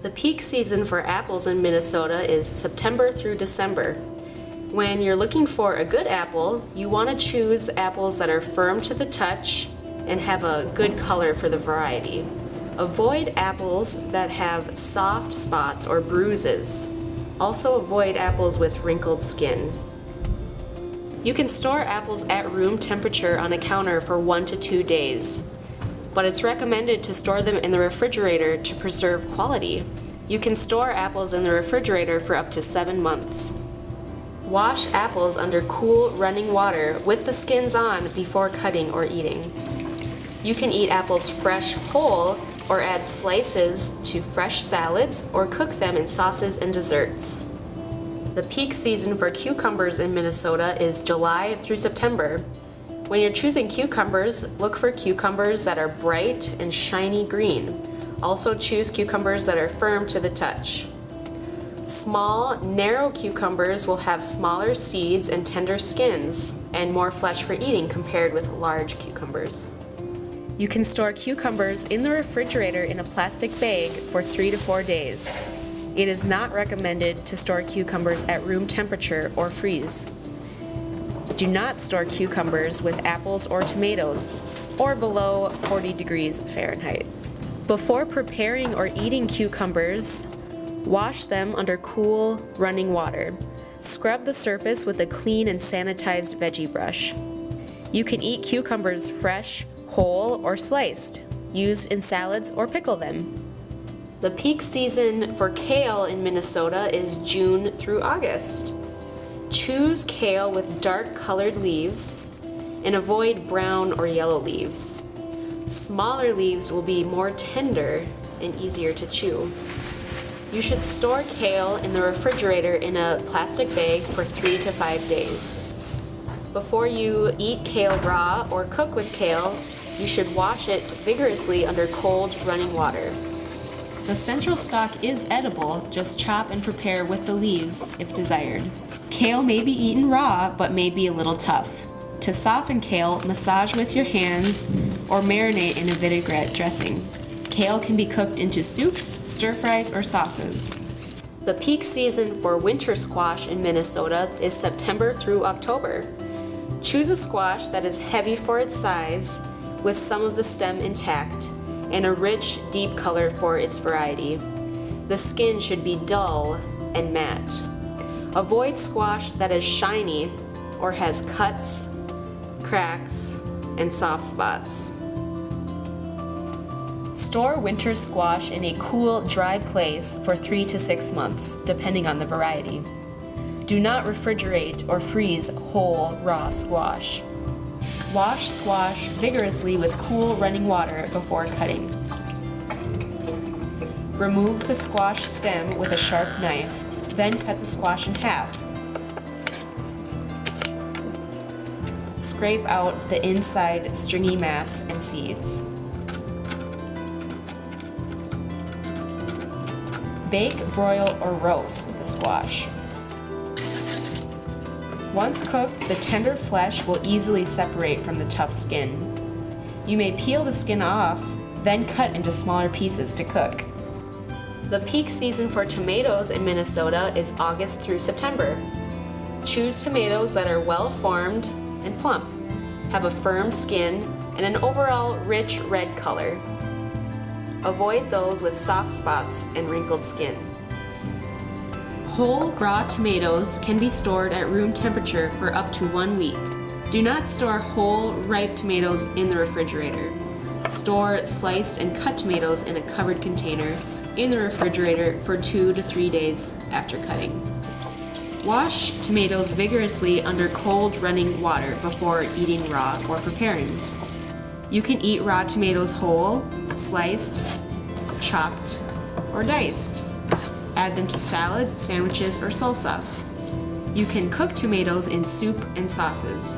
The peak season for apples in Minnesota is September through December. When you're looking for a good apple, you want to choose apples that are firm to the touch and have a good color for the variety. Avoid apples that have soft spots or bruises. Also avoid apples with wrinkled skin. You can store apples at room temperature on a counter for 1 to 2 days, but it's recommended to store them in the refrigerator to preserve quality. You can store apples in the refrigerator for up to 7 months. Wash apples under cool running water with the skins on before cutting or eating. You can eat apples fresh whole or add slices to fresh salads or cook them in sauces and desserts. The peak season for cucumbers in Minnesota is July through September. When you're choosing cucumbers, look for cucumbers that are bright and shiny green. Also choose cucumbers that are firm to the touch. Small, narrow cucumbers will have smaller seeds and tender skins, and more flesh for eating compared with large cucumbers. You can store cucumbers in the refrigerator in a plastic bag for 3 to 4 days. It is not recommended to store cucumbers at room temperature or freeze. Do not store cucumbers with apples or tomatoes or below 40 degrees Fahrenheit. Before preparing or eating cucumbers, wash them under cool, running water. Scrub the surface with a clean and sanitized veggie brush. You can eat cucumbers fresh, whole, or sliced. Use in salads or pickle them. The peak season for kale in Minnesota is June through August. Choose kale with dark colored leaves and avoid brown or yellow leaves. Smaller leaves will be more tender and easier to chew. You should store kale in the refrigerator in a plastic bag for 3 to 5 days. Before you eat kale raw or cook with kale, you should wash it vigorously under cold running water. The central stalk is edible, just chop and prepare with the leaves if desired. Kale may be eaten raw, but may be a little tough. To soften kale, massage with your hands or marinate in a vinaigrette dressing. Kale can be cooked into soups, stir-fries, or sauces. The peak season for winter squash in Minnesota is September through October. Choose a squash that is heavy for its size, with some of the stem intact, and a rich, deep color for its variety. The skin should be dull and matte. Avoid squash that is shiny or has cuts, cracks, and soft spots. Store winter squash in a cool, dry place for 3 to 6 months, depending on the variety. Do not refrigerate or freeze whole, raw squash. Wash squash vigorously with cool running water before cutting. Remove the squash stem with a sharp knife, then cut the squash in half. Scrape out the inside stringy mass and seeds. Bake, broil, or roast the squash. Once cooked, the tender flesh will easily separate from the tough skin. You may peel the skin off, then cut into smaller pieces to cook. The peak season for tomatoes in Minnesota is August through September. Choose tomatoes that are well formed and plump, have a firm skin, and an overall rich red color. Avoid those with soft spots and wrinkled skin. Whole raw tomatoes can be stored at room temperature for up to 1 week. Do not store whole ripe tomatoes in the refrigerator. Store sliced and cut tomatoes in a covered container in the refrigerator for 2 to 3 days after cutting. Wash tomatoes vigorously under cold running water before eating raw or preparing. You can eat raw tomatoes whole, sliced, chopped, or diced. Add them to salads, sandwiches, or salsa. You can cook tomatoes in soup and sauces.